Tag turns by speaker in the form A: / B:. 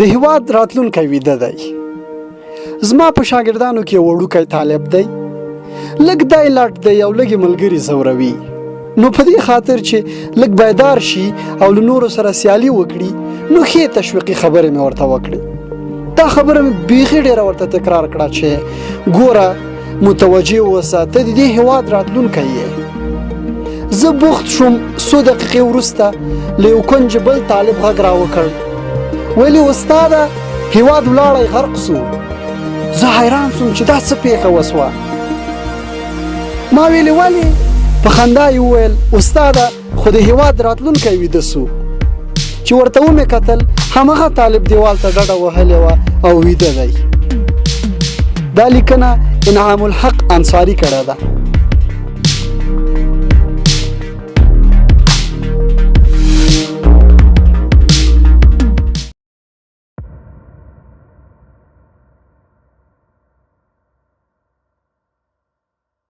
A: د هیواد راتلونکی ویده دی. زما په شاګردانو کې وړوکی طالب دی، لږ دی لټ دی او لږ ملګري زوروي. نو په دې خاطر چې لږ بیدار شي او له نورو سره سیالي وکړي، نو ښې تشویقي خبرې مې ورته وکړې. دا خبره مې بیخي ډېره ورته تکرار کړه چې ګوره متوجه اوسه، ته د دې هیواد راتلونکی یې. زه بوخت شوم، څو دقیقې وروسته له یو کونج بل طالب غږ راوکړ، ویلي استاده هیواد ولاړی غرق سو. زه حیران سوم چې دا څه پیښه وسوه. ما ویلې ولې؟ په خندا یې وویل استاده خو د هیواد راتلونکی ویده سو. چې ورته ومې کتل، همغه طالب دیوال ته ډډه وهلې وه او ویده دی. دا لیکنه انعام الحق انصاري کړې ده.